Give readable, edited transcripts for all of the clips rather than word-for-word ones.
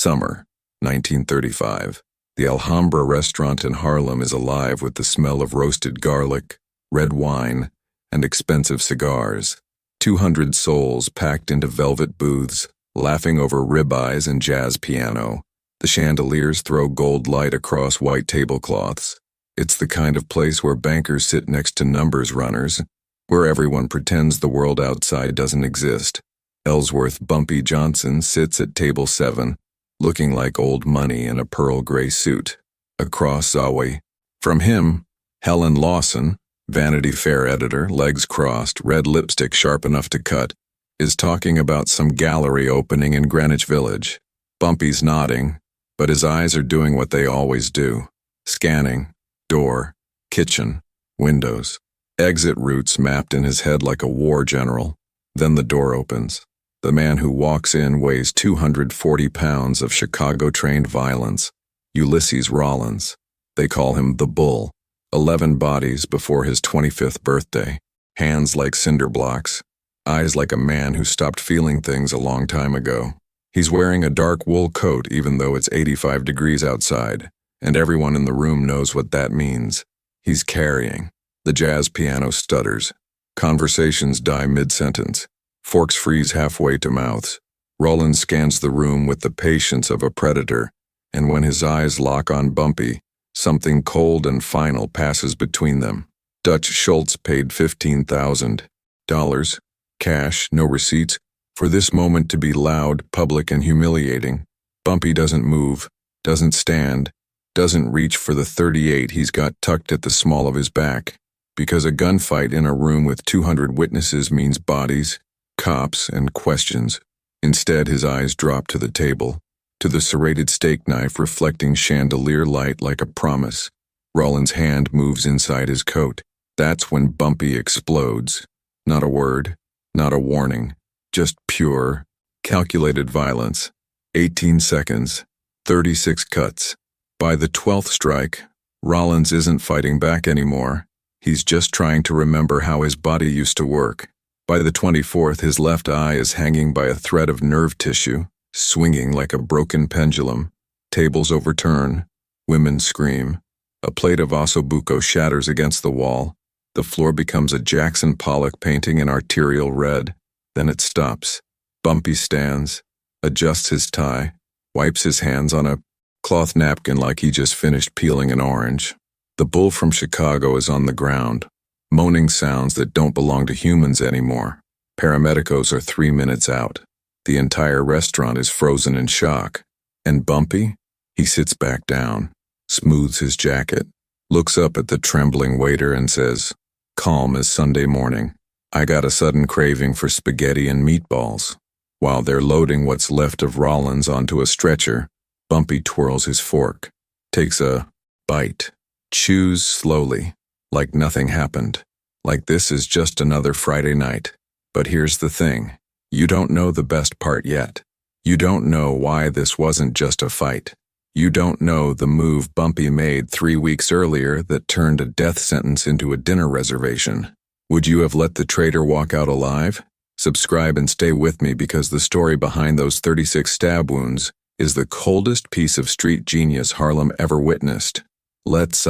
Summer, 1935. The Alhambra restaurant in Harlem is alive with the smell of roasted garlic, red wine, and expensive cigars. 200 souls packed into velvet booths, laughing over ribeyes and jazz piano. The chandeliers throw gold light across white tablecloths. It's the kind of place where bankers sit next to numbers runners, where everyone pretends the world outside doesn't exist. Ellsworth "Bumpy" Johnson sits at table 7, looking like old money in a pearl gray suit. Across Zawi from him, Helen Lawson, Vanity Fair editor, legs crossed, red lipstick sharp enough to cut, is talking about some gallery opening in Greenwich Village. Bumpy's nodding, but his eyes are doing what they always do, scanning, door, kitchen, windows, exit routes mapped in his head like a war general. Then the door opens. The man who walks in weighs 240 pounds of Chicago-trained violence, Ulysses Rollins. They call him the Bull. 11 bodies before his 25th birthday, hands like cinder blocks, eyes like a man who stopped feeling things a long time ago. He's wearing a dark wool coat even though it's 85 degrees outside, and everyone in the room knows what that means. He's carrying. The jazz piano stutters. Conversations die mid-sentence. Forks freeze halfway to mouths. Rollins scans the room with the patience of a predator, and when his eyes lock on Bumpy, something cold and final passes between them. Dutch Schultz paid $15,000, cash, no receipts, for this moment to be loud, public, and humiliating. Bumpy doesn't move, doesn't stand, doesn't reach for the .38 he's got tucked at the small of his back, because a gunfight in a room with 200 witnesses means bodies, cops, and questions. Instead, his eyes drop to the table, to the serrated steak knife reflecting chandelier light like a promise. Rollins' hand moves inside his coat. That's when Bumpy explodes. Not a word, not a warning, just pure, calculated violence. 18 seconds, 36 cuts. By the 12th strike, Rollins isn't fighting back anymore. He's just trying to remember how his body used to work. By the 24th, his left eye is hanging by a thread of nerve tissue, swinging like a broken pendulum. Tables overturn. Women scream. A plate of ossobuco shatters against the wall. The floor becomes a Jackson Pollock painting in arterial red. Then it stops. Bumpy stands, adjusts his tie, wipes his hands on a cloth napkin like he just finished peeling an orange. The Bull from Chicago is on the ground, moaning sounds that don't belong to humans anymore. Paramedicos are 3 minutes out. The entire restaurant is frozen in shock. And Bumpy? He sits back down, smooths his jacket, looks up at the trembling waiter and says, calm as Sunday morning, I got a sudden craving for spaghetti and meatballs. While they're loading what's left of Rollins onto a stretcher, Bumpy twirls his fork, takes a bite, chews slowly, like nothing happened, like this is just another Friday night. But here's the thing, you don't know the best part yet. You don't know why this wasn't just a fight. You don't know the move Bumpy made 3 weeks earlier that turned a death sentence into a dinner reservation. Would you have let the traitor walk out alive? Subscribe and stay with me because the story behind those 36 stab wounds is the coldest piece of street genius Harlem ever witnessed. Let's,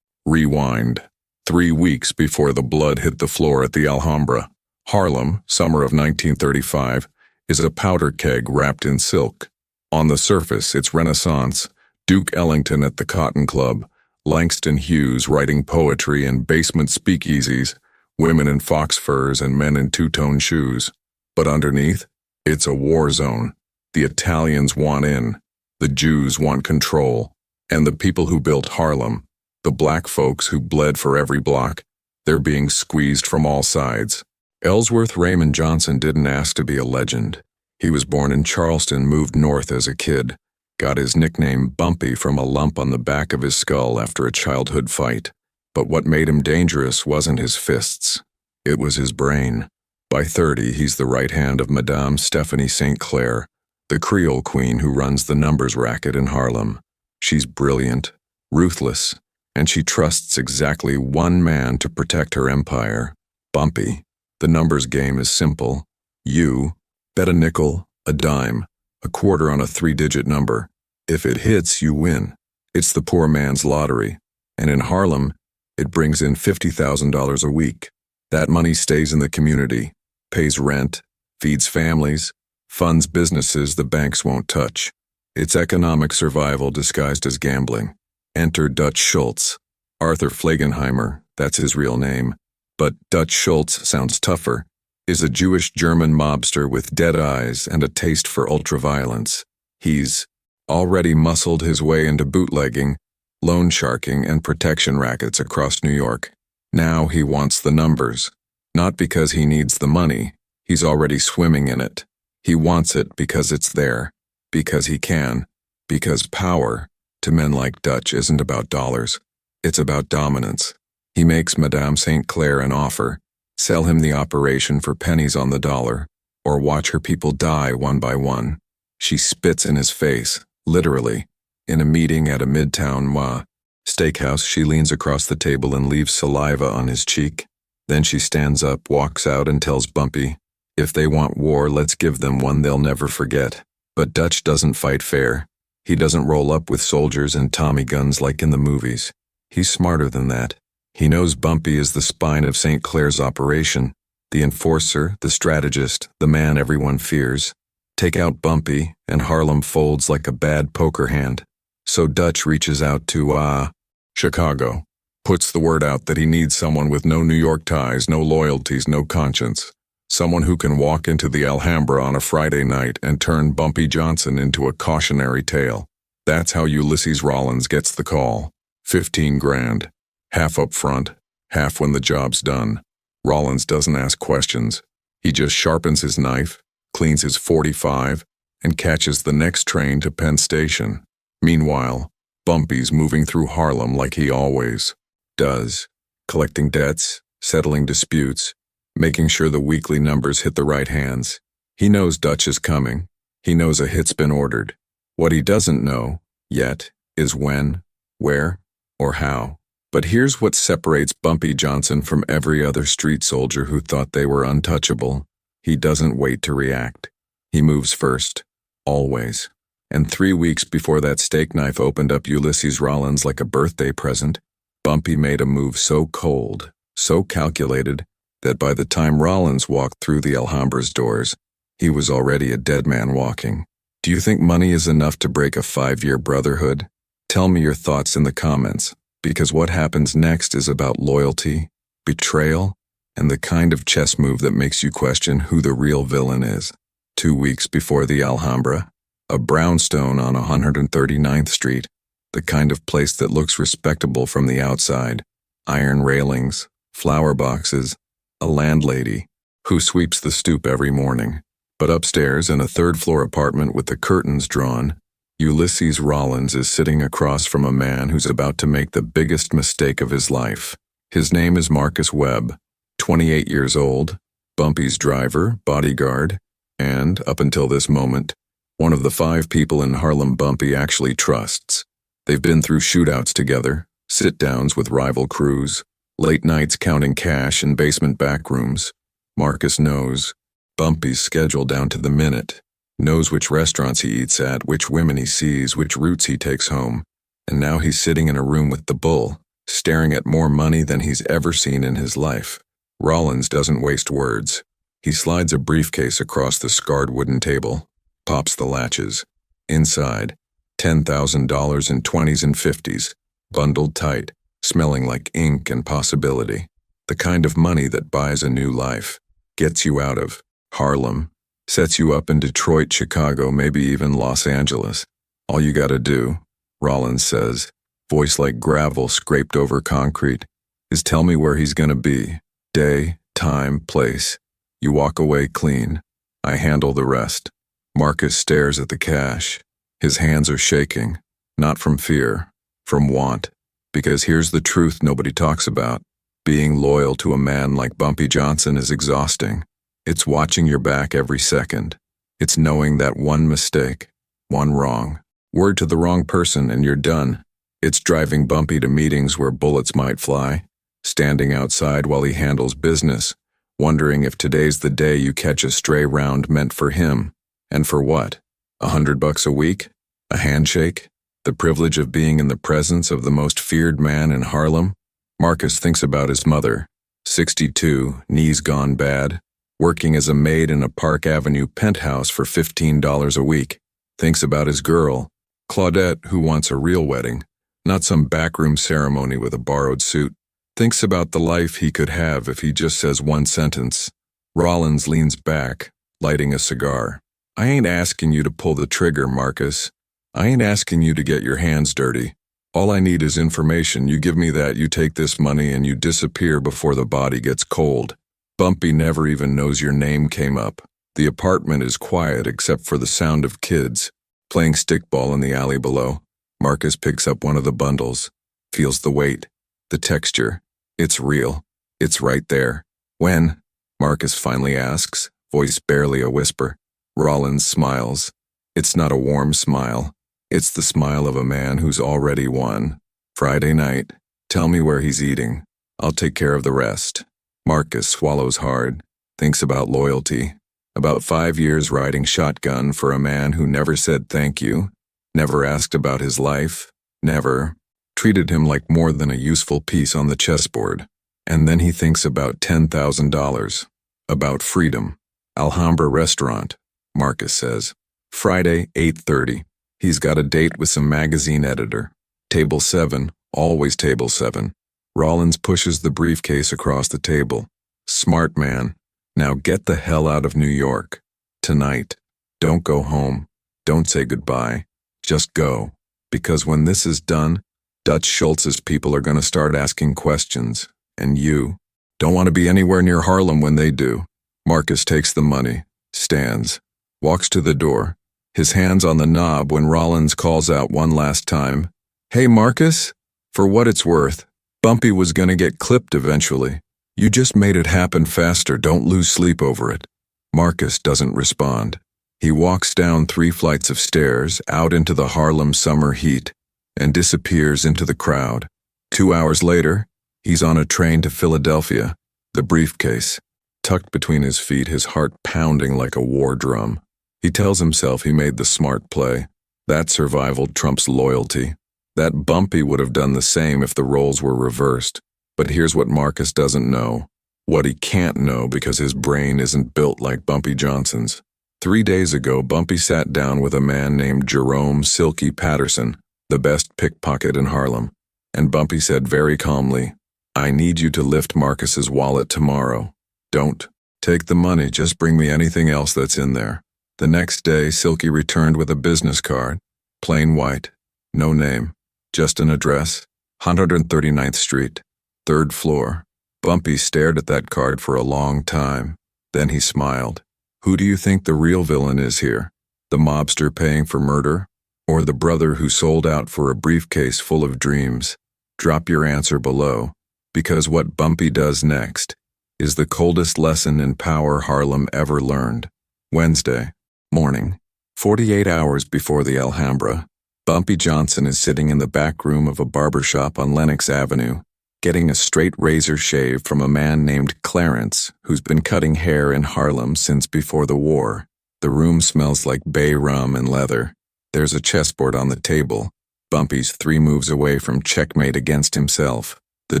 rewind. 3 weeks before the blood hit the floor at the Alhambra, Harlem, summer of 1935, is a powder keg wrapped in silk. On the surface, it's Renaissance, Duke Ellington at the Cotton Club, Langston Hughes writing poetry in basement speakeasies, women in fox furs and men in two-tone shoes. But underneath, it's a war zone. The Italians want in, the Jews want control, and the people who built Harlem, the black folks who bled for every block, they're being squeezed from all sides. Ellsworth Raymond Johnson didn't ask to be a legend. He was born in Charleston, moved north as a kid, got his nickname Bumpy from a lump on the back of his skull after a childhood fight. But what made him dangerous wasn't his fists. It was his brain. By 30, he's the right hand of Madame Stephanie St. Clair, the Creole queen who runs the numbers racket in Harlem. She's brilliant, ruthless, and she trusts exactly one man to protect her empire, Bumpy. The numbers game is simple. You bet a nickel, a dime, a quarter on a 3-digit number. If it hits, you win. It's the poor man's lottery. And in Harlem, it brings in $50,000 a week. That money stays in the community, pays rent, feeds families, funds businesses the banks won't touch. It's economic survival disguised as gambling. Enter Dutch Schultz. Arthur Flagenheimer, that's his real name. But Dutch Schultz sounds tougher, is a Jewish-German mobster with dead eyes and a taste for ultraviolence. He's already muscled his way into bootlegging, loan sharking, and protection rackets across New York. Now he wants the numbers. Not because he needs the money, he's already swimming in it. He wants it because it's there, because he can, because power, to men like Dutch, isn't about dollars. It's about dominance. He makes Madame St. Clair an offer, sell him the operation for pennies on the dollar, or watch her people die one by one. She spits in his face, literally. In a meeting at a midtown steakhouse, she leans across the table and leaves saliva on his cheek. Then she stands up, walks out, and tells Bumpy, if they want war, let's give them one they'll never forget. But Dutch doesn't fight fair. He doesn't roll up with soldiers and Tommy guns like in the movies. He's smarter than that. He knows Bumpy is the spine of St. Clair's operation, the enforcer, the strategist, the man everyone fears. Take out Bumpy, and Harlem folds like a bad poker hand. So Dutch reaches out to, Chicago. Puts the word out that he needs someone with no New York ties, no loyalties, no conscience. Someone who can walk into the Alhambra on a Friday night and turn Bumpy Johnson into a cautionary tale. That's how Ulysses Rollins gets the call. 15 grand. Half up front, half when the job's done. Rollins doesn't ask questions. He just sharpens his knife, cleans his .45, and catches the next train to Penn Station. Meanwhile, Bumpy's moving through Harlem like he always does, collecting debts, settling disputes, making sure the weekly numbers hit the right hands. He knows Dutch is coming. He knows a hit's been ordered. What he doesn't know, yet, is when, where, or how. But here's what separates Bumpy Johnson from every other street soldier who thought they were untouchable. He doesn't wait to react. He moves first. Always. And 3 weeks before that steak knife opened up Ulysses Rollins like a birthday present, Bumpy made a move so cold, so calculated, that by the time Rollins walked through the Alhambra's doors, he was already a dead man walking. Do you think money is enough to break a 5-year brotherhood? Tell me your thoughts in the comments, because what happens next is about loyalty, betrayal, and the kind of chess move that makes you question who the real villain is. 2 weeks before the Alhambra, a brownstone on 139th Street, the kind of place that looks respectable from the outside, iron railings, flower boxes, a landlady who sweeps the stoop every morning. But upstairs in a third-floor apartment with the curtains drawn, Ulysses Rollins is sitting across from a man who's about to make the biggest mistake of his life. His name is Marcus Webb, 28 years old, Bumpy's driver, bodyguard, and, up until this moment, one of the 5 people in Harlem Bumpy actually trusts. They've been through shootouts together, sit-downs with rival crews, late nights counting cash in basement back rooms. Marcus knows Bumpy's schedule down to the minute, knows which restaurants he eats at, which women he sees, which routes he takes home. And now he's sitting in a room with the bull, staring at more money than he's ever seen in his life. Rollins doesn't waste words. He slides a briefcase across the scarred wooden table, pops the latches. Inside, $10,000 in 20s and 50s, bundled tight, smelling like ink and possibility. The kind of money that buys a new life, gets you out of Harlem, sets you up in Detroit, Chicago, maybe even Los Angeles. All you gotta do, Rollins says, voice like gravel scraped over concrete, is tell me where he's gonna be. Day, time, place. You walk away clean. I handle the rest. Marcus stares at the cash. His hands are shaking, not from fear, from want. Because here's the truth nobody talks about. Being loyal to a man like Bumpy Johnson is exhausting. It's watching your back every second. It's knowing that one mistake, one wrong, word to the wrong person and you're done. It's driving Bumpy to meetings where bullets might fly, standing outside while he handles business, wondering if today's the day you catch a stray round meant for him. And for what? $100 a week? A handshake? The privilege of being in the presence of the most feared man in Harlem? Marcus thinks about his mother, 62, knees gone bad, working as a maid in a Park Avenue penthouse for $15 a week. Thinks about his girl, Claudette, who wants a real wedding, not some backroom ceremony with a borrowed suit. Thinks about the life he could have if he just says one sentence. Rollins leans back, lighting a cigar. I ain't asking you to pull the trigger, Marcus. I ain't asking you to get your hands dirty. All I need is information. You give me that, you take this money, and you disappear before the body gets cold. Bumpy never even knows your name came up. The apartment is quiet except for the sound of kids playing stickball in the alley below. Marcus picks up one of the bundles, feels the weight, the texture. It's real. It's right there. When? Marcus finally asks, voice barely a whisper. Rollins smiles. It's not a warm smile. It's the smile of a man who's already won. Friday night. Tell me where he's eating. I'll take care of the rest. Marcus swallows hard, thinks about loyalty, about 5 years riding shotgun for a man who never said thank you, never asked about his life, never treated him like more than a useful piece on the chessboard. And then he thinks about $10,000, about freedom. Alhambra restaurant, Marcus says. Friday, 8:30. He's got a date with some magazine editor. Table 7, always table 7. Rollins pushes the briefcase across the table. Smart man. Now get the hell out of New York. Tonight. Don't go home. Don't say goodbye. Just go. Because when this is done, Dutch Schultz's people are going to start asking questions. And you don't want to be anywhere near Harlem when they do. Marcus takes the money, stands, walks to the door, his hands on the knob when Rollins calls out one last time. Hey, Marcus? For what it's worth, Bumpy was gonna get clipped eventually. You just made it happen faster. Don't lose sleep over it. Marcus doesn't respond. He walks down 3 flights of stairs, out into the Harlem summer heat, and disappears into the crowd. 2 hours later, he's on a train to Philadelphia, the briefcase tucked between his feet, his heart pounding like a war drum. He tells himself he made the smart play. That survival trumps loyalty. That Bumpy would have done the same if the roles were reversed. But here's what Marcus doesn't know. What he can't know because his brain isn't built like Bumpy Johnson's. 3 days ago, Bumpy sat down with a man named Jerome Silky Patterson, the best pickpocket in Harlem. And Bumpy said very calmly, I need you to lift Marcus's wallet tomorrow. Don't take the money, just bring me anything else that's in there. The next day, Silky returned with a business card, plain white, no name, just an address, 139th Street, 3rd floor. Bumpy stared at that card for a long time. Then he smiled. Who do you think the real villain is here? The mobster paying for murder? Or the brother who sold out for a briefcase full of dreams? Drop your answer below, because what Bumpy does next is the coldest lesson in power Harlem ever learned. Wednesday morning, 48 hours before the Alhambra, Bumpy Johnson is sitting in the back room of a barbershop on Lenox Avenue, getting a straight razor shave from a man named Clarence, who's been cutting hair in Harlem since before the war. The room smells like bay rum and leather. There's a chessboard on the table. Bumpy's 3 moves away from checkmate against himself. The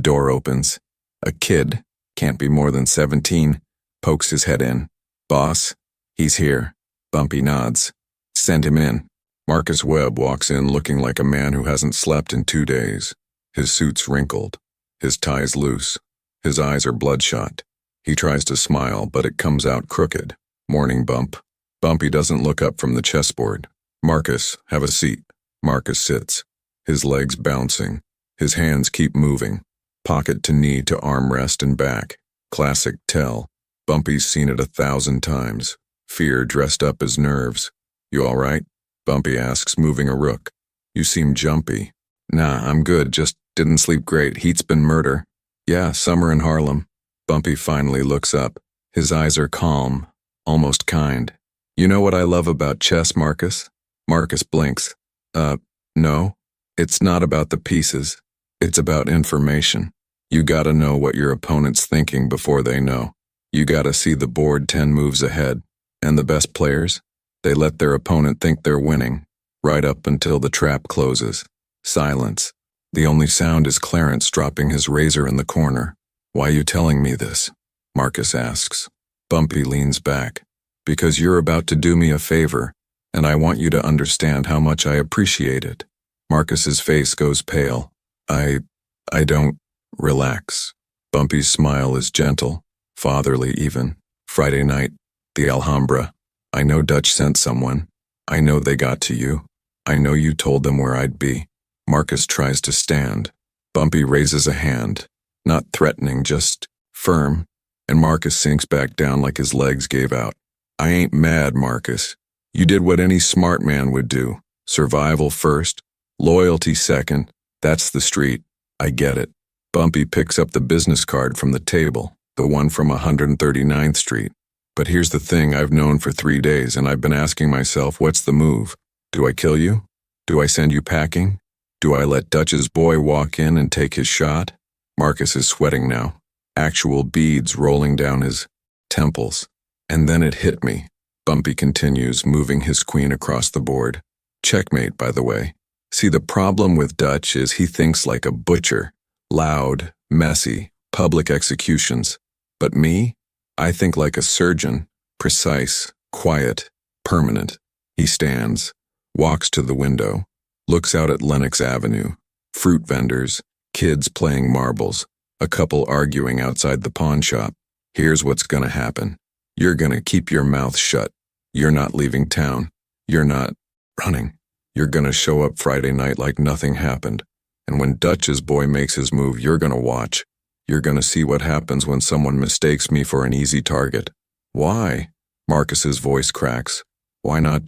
door opens. A kid, can't be more than 17, pokes his head in. Boss? He's here. Bumpy nods. Send him in. Marcus Webb walks in looking like a man who hasn't slept in 2 days. His suit's wrinkled. His tie's loose. His eyes are bloodshot. He tries to smile, but it comes out crooked. Morning, Bump. Bumpy doesn't look up from the chessboard. Marcus, have a seat. Marcus sits. His legs bouncing. His hands keep moving. Pocket to knee to armrest and back. Classic tell. Bumpy's seen it 1,000 times. Fear dressed up as nerves. You all right? Bumpy asks, moving a rook. You seem jumpy. Nah, I'm good, just didn't sleep great. Heat's been murder. Yeah, summer in Harlem. Bumpy finally looks up. His eyes are calm, almost kind. You know what I love about chess, Marcus? Marcus blinks. No. It's not about the pieces. It's about information. You gotta know what your opponent's thinking before they know. You gotta see the board 10 moves ahead. And the best players? They let their opponent think they're winning, right up until the trap closes. Silence. The only sound is Clarence dropping his razor in the corner. "Why you telling me this?" Marcus asks. Bumpy leans back. "Because you're about to do me a favor, and I want you to understand how much I appreciate it." Marcus's face goes pale. I don't. Relax. Bumpy's smile is gentle, fatherly even. "Friday night, the Alhambra. I know Dutch sent someone. I know they got to you. I know you told them where I'd be." Marcus tries to stand. Bumpy raises a hand, not threatening, just firm, and Marcus sinks back down like his legs gave out. "I ain't mad, Marcus. You did what any smart man would do. Survival first, loyalty second. That's the street. I get it." Bumpy picks up the business card from the table, the one from 139th Street. "But here's the thing I've known for 3 days, and I've been asking myself, what's the move? Do I kill you? Do I send you packing? Do I let Dutch's boy walk in and take his shot?" Marcus is sweating now, actual beads rolling down his temples. "And then it hit me." Bumpy continues, moving his queen across the board. "Checkmate, by the way. See, the problem with Dutch is he thinks like a butcher. Loud, messy, public executions. But me? I think like a surgeon. Precise, quiet, permanent." He stands, walks to the window, looks out at Lenox Avenue. Fruit vendors, kids playing marbles, a couple arguing outside the pawn shop. "Here's what's gonna happen. You're gonna keep your mouth shut. You're not leaving town. You're not running. You're gonna show up Friday night like nothing happened. And when Dutch's boy makes his move, you're gonna watch. You're gonna see what happens when someone mistakes me for an easy target." "Why?" Marcus's voice cracks. Why not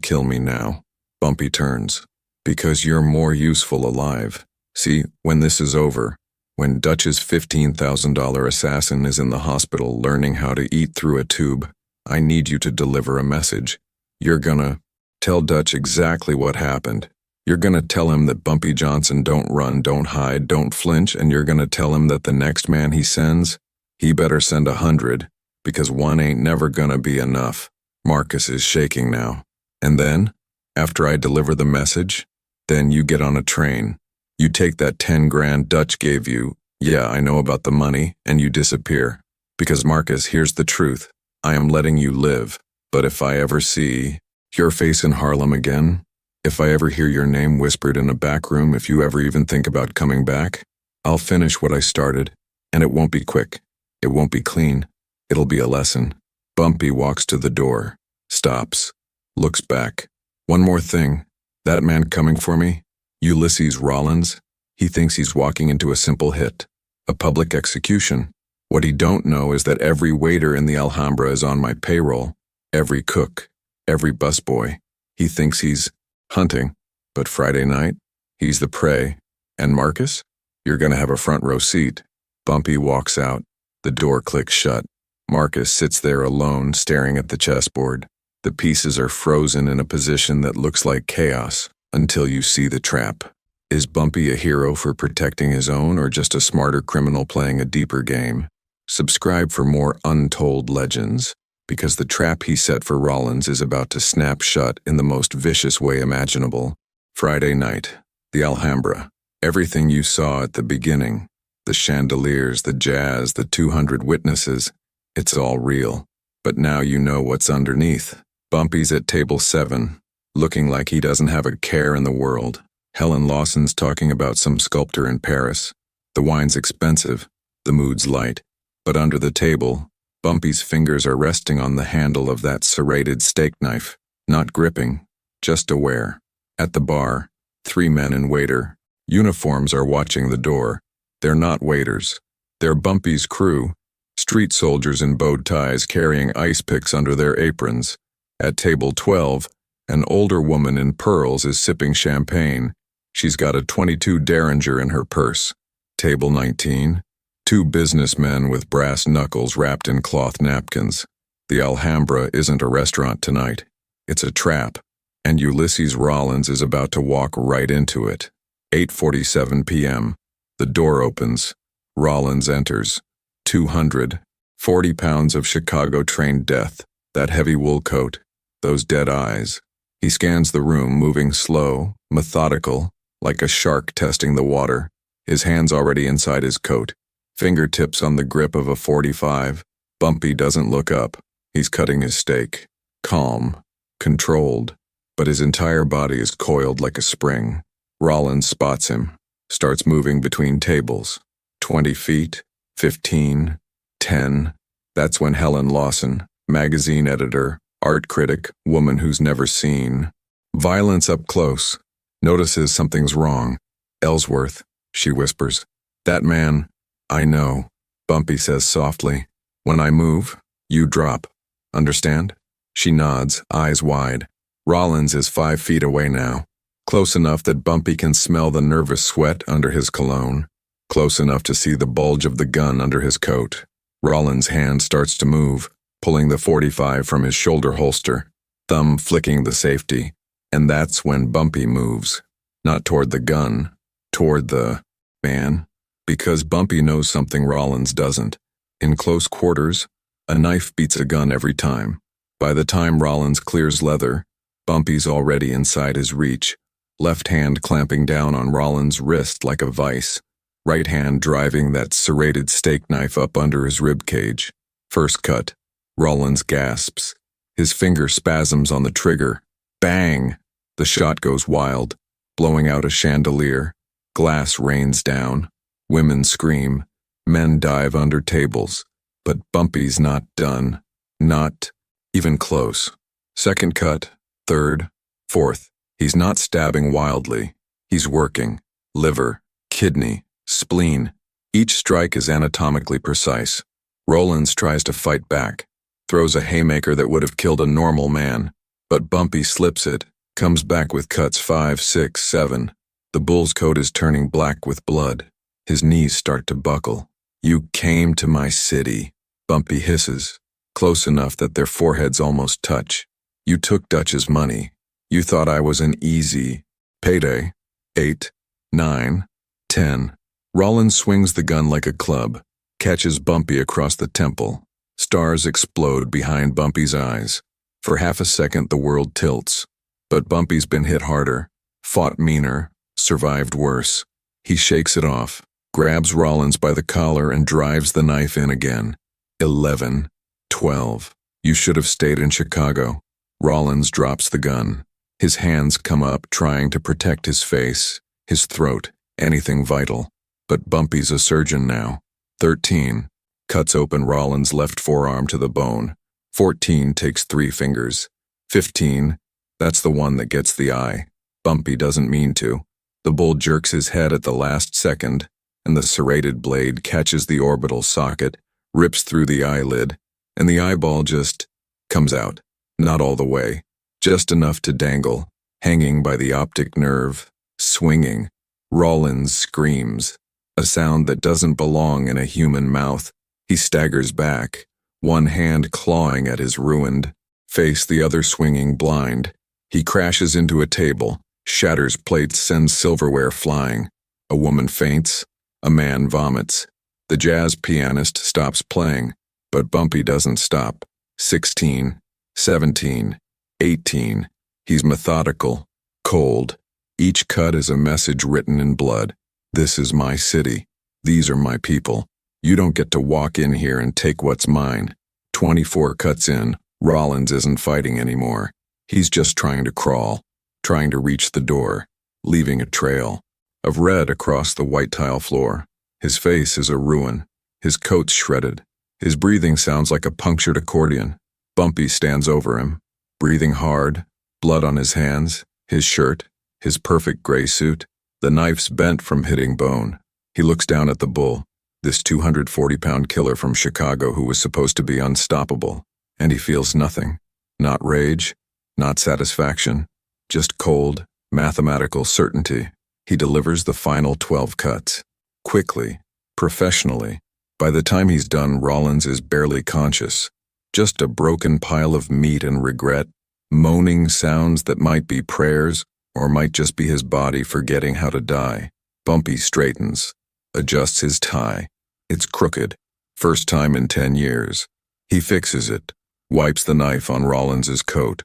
kill me now?" Bumpy turns. "Because you're more useful alive. See, when this is over, when Dutch's $15,000 assassin is in the hospital learning how to eat through a tube, I need you to deliver a message. You're gonna tell Dutch exactly what happened. You're gonna tell him that Bumpy Johnson don't run, don't hide, don't flinch, and you're gonna tell him that the next man he sends, he better send 100, because one ain't never gonna be enough." Marcus is shaking now. "And then, after I deliver the message, then you get on a train. You take that 10 grand Dutch gave you, yeah, I know about the money, and you disappear. Because Marcus, here's the truth. I am letting you live, but if I ever see your face in Harlem again, if I ever hear your name whispered in a back room, if you ever even think about coming back, I'll finish what I started, and it won't be quick. It won't be clean. It'll be a lesson." Bumpy walks to the door, stops, looks back. "One more thing. That man coming for me, Ulysses Rollins, he thinks he's walking into a simple hit, a public execution. What he don't know is that every waiter in the Alhambra is on my payroll, every cook, every busboy. He thinks he's hunting, but Friday night, he's the prey. And Marcus, you're gonna have a front row seat." Bumpy walks out. The door clicks shut. Marcus sits there alone, staring at the chessboard. The pieces are frozen in a position that looks like chaos until you see the trap. Is Bumpy a hero for protecting his own, or just a smarter criminal playing a deeper game? Subscribe for more untold legends, because the trap he set for Rollins is about to snap shut in the most vicious way imaginable. Friday night, the Alhambra. Everything you saw at the beginning, the chandeliers, the jazz, the 200 witnesses, it's all real. But now you know what's underneath. Bumpy's at table 7, looking like he doesn't have a care in the world. Helen Lawson's talking about some sculptor in Paris. The wine's expensive, the mood's light. But under the table, Bumpy's fingers are resting on the handle of that serrated steak knife, not gripping, just aware. At the bar, 3 men and waiter. Uniforms are watching the door. They're not waiters. They're Bumpy's crew, street soldiers in bow ties carrying ice picks under their aprons. At table 12, an older woman in pearls is sipping champagne. She's got a .22 Derringer in her purse. Table 19, 2 businessmen with brass knuckles wrapped in cloth napkins. The Alhambra isn't a restaurant tonight. It's a trap, and Ulysses Rollins is about to walk right into it. 8:47 p.m. The door opens. Rollins enters. 240 pounds of Chicago-trained death, that heavy wool coat, those dead eyes. He scans the room, moving slow, methodical, like a shark testing the water, his hands already inside his coat, fingertips on the grip of a .45. Bumpy doesn't look up. He's cutting his steak. Calm, controlled, but his entire body is coiled like a spring. Rollins spots him, starts moving between tables. 20 feet, 15, 10. That's when Helen Lawson, magazine editor, art critic, woman who's never seen violence up close, notices something's wrong. Ellsworth, she whispers. That man, I know, Bumpy says softly. When I move, you drop. Understand? She nods, eyes wide. Rollins is 5 feet away now, close enough that Bumpy can smell the nervous sweat under his cologne, close enough to see the bulge of the gun under his coat. Rollins' hand starts to move, pulling the .45 from his shoulder holster, thumb flicking the safety, and that's when Bumpy moves, not toward the gun, toward the man, because Bumpy knows something Rollins doesn't. In close quarters, a knife beats a gun every time. By the time Rollins clears leather, Bumpy's already inside his reach, left hand clamping down on Rollins' wrist like a vice, right hand driving that serrated steak knife up under his rib cage. First cut. Rollins gasps. His finger spasms on the trigger. Bang! The shot goes wild, blowing out a chandelier. Glass rains down. Women scream. Men dive under tables. But Bumpy's not done. Not even close. Second cut. Third. Fourth. He's not stabbing wildly. He's working. Liver, kidney, spleen. Each strike is anatomically precise. Rollins tries to fight back, throws a haymaker that would have killed a normal man, but Bumpy slips it, comes back with cuts 5, 6, 7. The bull's coat is turning black with blood. His knees start to buckle. You came to my city, Bumpy hisses, close enough that their foreheads almost touch. You took Dutch's money. You thought I was an easy payday. 8, 9, 10. Rollins swings the gun like a club, catches Bumpy across the temple. Stars explode behind Bumpy's eyes. For half a second the world tilts. But Bumpy's been hit harder, fought meaner, survived worse. He shakes it off, grabs Rollins by the collar and drives the knife in again. 11, 12. You should have stayed in Chicago. Rollins drops the gun. His hands come up, trying to protect his face, his throat, anything vital. But Bumpy's a surgeon now. 13. Cuts open Rollins' left forearm to the bone. 14 takes 3 fingers. 15. That's the one that gets the eye. Bumpy doesn't mean to. The bull jerks his head at the last second, and the serrated blade catches the orbital socket, rips through the eyelid, and the eyeball just comes out. Not all the way. Just enough to dangle, hanging by the optic nerve, swinging. Rollins screams, a sound that doesn't belong in a human mouth. He staggers back, one hand clawing at his ruined face, the other swinging blind. He crashes into a table, shatters plates, sends silverware flying. A woman faints, a man vomits. The jazz pianist stops playing, but Bumpy doesn't stop. 16, 17, 18. He's methodical, cold. Each cut is a message written in blood. This is my city. These are my people. You don't get to walk in here and take what's mine. 24 cuts in, Rollins isn't fighting anymore. He's just trying to crawl, trying to reach the door, leaving a trail of red across the white tile floor. His face is a ruin. His coat's shredded. His breathing sounds like a punctured accordion. Bumpy stands over him, breathing hard, blood on his hands, his shirt, his perfect gray suit. The knife's bent from hitting bone. He looks down at the bull, this 240-pound killer from Chicago who was supposed to be unstoppable, and he feels nothing. Not rage, not satisfaction, just cold, mathematical certainty. He delivers the final 12 cuts. Quickly, professionally. By the time he's done, Rollins is barely conscious. Just a broken pile of meat and regret, moaning sounds that might be prayers or might just be his body forgetting how to die. Bumpy straightens, adjusts his tie. It's crooked. First time in 10 years. He fixes it, wipes the knife on Rollins's coat.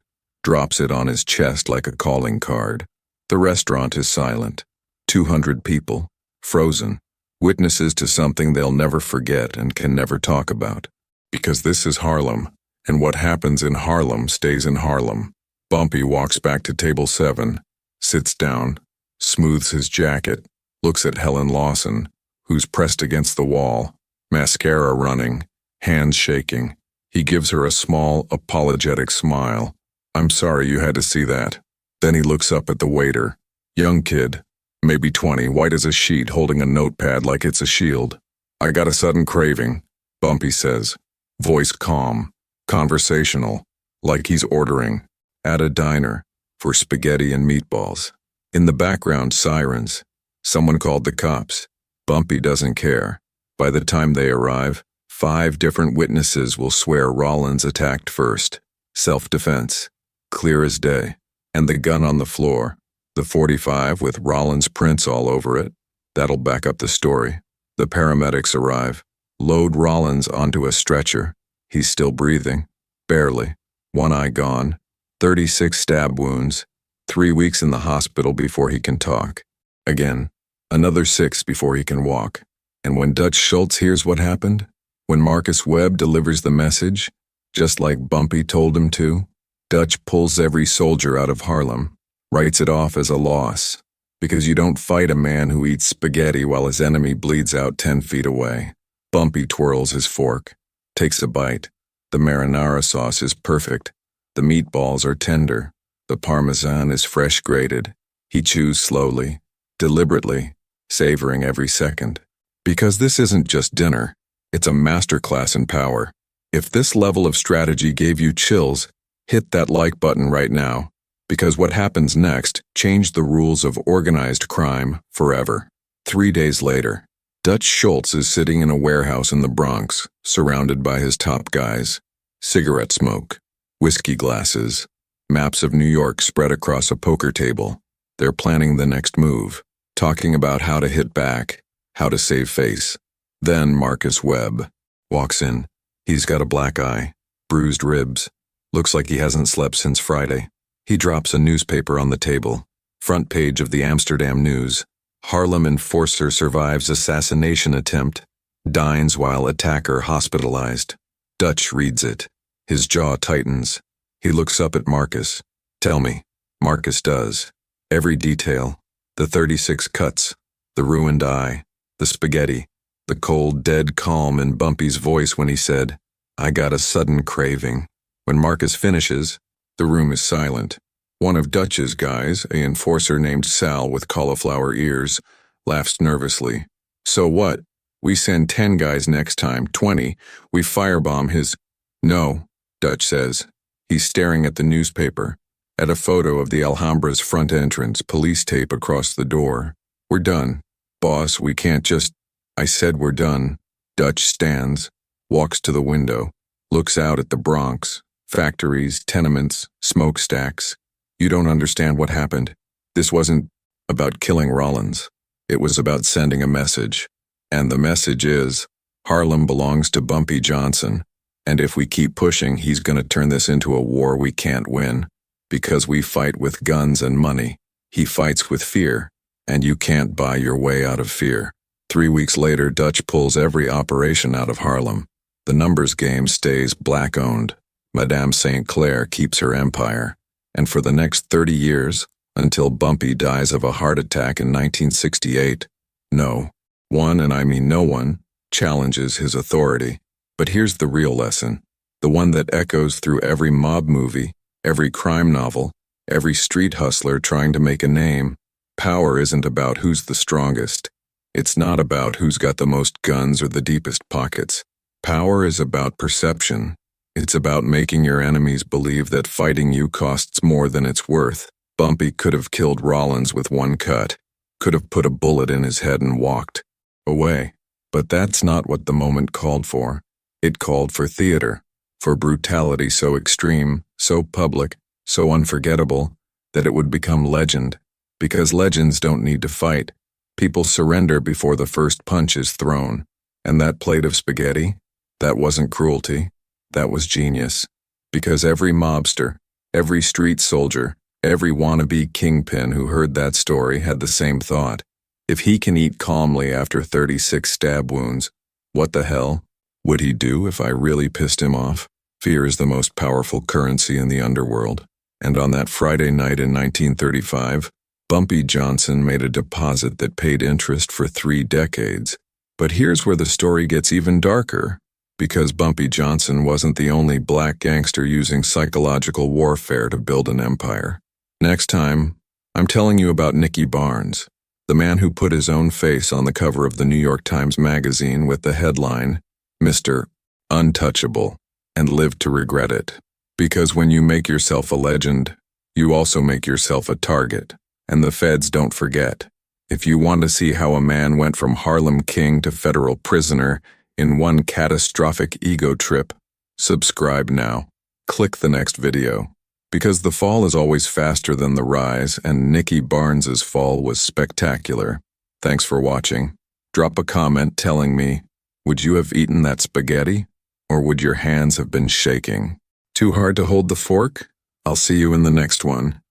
drops it on his chest like a calling card. The restaurant is silent. 200 people, frozen, witnesses to something they'll never forget and can never talk about. Because this is Harlem, and what happens in Harlem stays in Harlem. Bumpy walks back to table 7, sits down, smooths his jacket, looks at Helen Lawson, who's pressed against the wall, mascara running, hands shaking. He gives her a small, apologetic smile. "I'm sorry you had to see that." Then he looks up at the waiter. Young kid, maybe 20, white as a sheet, holding a notepad like it's a shield. "I got a sudden craving," Bumpy says. Voice calm, conversational, like he's ordering, at a diner, for spaghetti and meatballs. In the background, sirens. Someone called the cops. Bumpy doesn't care. By the time they arrive, 5 different witnesses will swear Rollins attacked first. Self-defense. Clear as day. And the gun on the floor. The .45 with Rollins' prints all over it. That'll back up the story. The paramedics arrive. Load Rollins onto a stretcher. He's still breathing. Barely. One eye gone. 36 stab wounds. 3 weeks in the hospital before he can talk. Again. Another 6 before he can walk. And when Dutch Schultz hears what happened, when Marcus Webb delivers the message, just like Bumpy told him to, Dutch pulls every soldier out of Harlem, writes it off as a loss, because you don't fight a man who eats spaghetti while his enemy bleeds out 10 feet away. Bumpy twirls his fork, takes a bite. The marinara sauce is perfect. The meatballs are tender. The parmesan is fresh grated. He chews slowly, deliberately, savoring every second. Because this isn't just dinner, it's a masterclass in power. If this level of strategy gave you chills, hit that like button right now, because what happens next changed the rules of organized crime forever. 3 days later, Dutch Schultz is sitting in a warehouse in the Bronx, surrounded by his top guys. Cigarette smoke, whiskey glasses, maps of New York spread across a poker table. They're planning the next move, talking about how to hit back, how to save face. Then Marcus Webb walks in. He's got a black eye, bruised ribs. Looks like he hasn't slept since Friday. He drops a newspaper on the table. Front page of the Amsterdam News. Harlem enforcer survives assassination attempt. Dines while attacker hospitalized. Dutch reads it. His jaw tightens. He looks up at Marcus. "Tell me." Marcus does. Every detail. The 36 cuts. The ruined eye. The spaghetti. The cold, dead calm in Bumpy's voice when he said, "I got a sudden craving." When Marcus finishes, the room is silent. One of Dutch's guys, an enforcer named Sal with cauliflower ears, laughs nervously. "So what? We send 10 guys next time, 20. We firebomb his—" "No," Dutch says. He's staring at the newspaper, at a photo of the Alhambra's front entrance, police tape across the door. "We're done. Boss, we can't just—" "I said we're done." Dutch stands, walks to the window, looks out at the Bronx, factories, tenements, smokestacks. "You don't understand what happened. This wasn't about killing Rollins. It was about sending a message. And the message is, Harlem belongs to Bumpy Johnson. And if we keep pushing, he's gonna turn this into a war we can't win. Because we fight with guns and money. He fights with fear. And you can't buy your way out of fear." 3 weeks later, Dutch pulls every operation out of Harlem. The numbers game stays black-owned. Madame St. Clair keeps her empire. And for the next 30 years, until Bumpy dies of a heart attack in 1968, no one, and I mean no one, challenges his authority. But here's the real lesson, the one that echoes through every mob movie, every crime novel, every street hustler trying to make a name. Power isn't about who's the strongest. It's not about who's got the most guns or the deepest pockets. Power is about perception. It's about making your enemies believe that fighting you costs more than it's worth. Bumpy could have killed Rollins with one cut, could have put a bullet in his head and walked away. But that's not what the moment called for. It called for theater, for brutality so extreme, so public, so unforgettable, that it would become legend. Because legends don't need to fight. People surrender before the first punch is thrown. And that plate of spaghetti? That wasn't cruelty. That was genius. Because every mobster, Every street soldier, every wannabe kingpin who heard that story had the same thought. If he can eat calmly after 36 stab wounds, what the hell would he do if I really pissed him off? Fear is the most powerful currency in the underworld. And on that Friday night in 1935, Bumpy Johnson made a deposit that paid interest for 3 decades. But here's where the story gets even darker, because Bumpy Johnson wasn't the only black gangster using psychological warfare to build an empire. Next time, I'm telling you about Nicky Barnes, the man who put his own face on the cover of the New York Times Magazine with the headline, Mr. Untouchable, and lived to regret it. Because when you make yourself a legend, you also make yourself a target, and the feds don't forget. If you want to see how a man went from Harlem King to federal prisoner in one catastrophic ego trip, subscribe now. Click the next video. Because the fall is always faster than the rise, and Nicky Barnes's fall was spectacular. Thanks for watching. Drop a comment telling me, would you have eaten that spaghetti, or would your hands have been shaking? Too hard to hold the fork? I'll see you in the next one.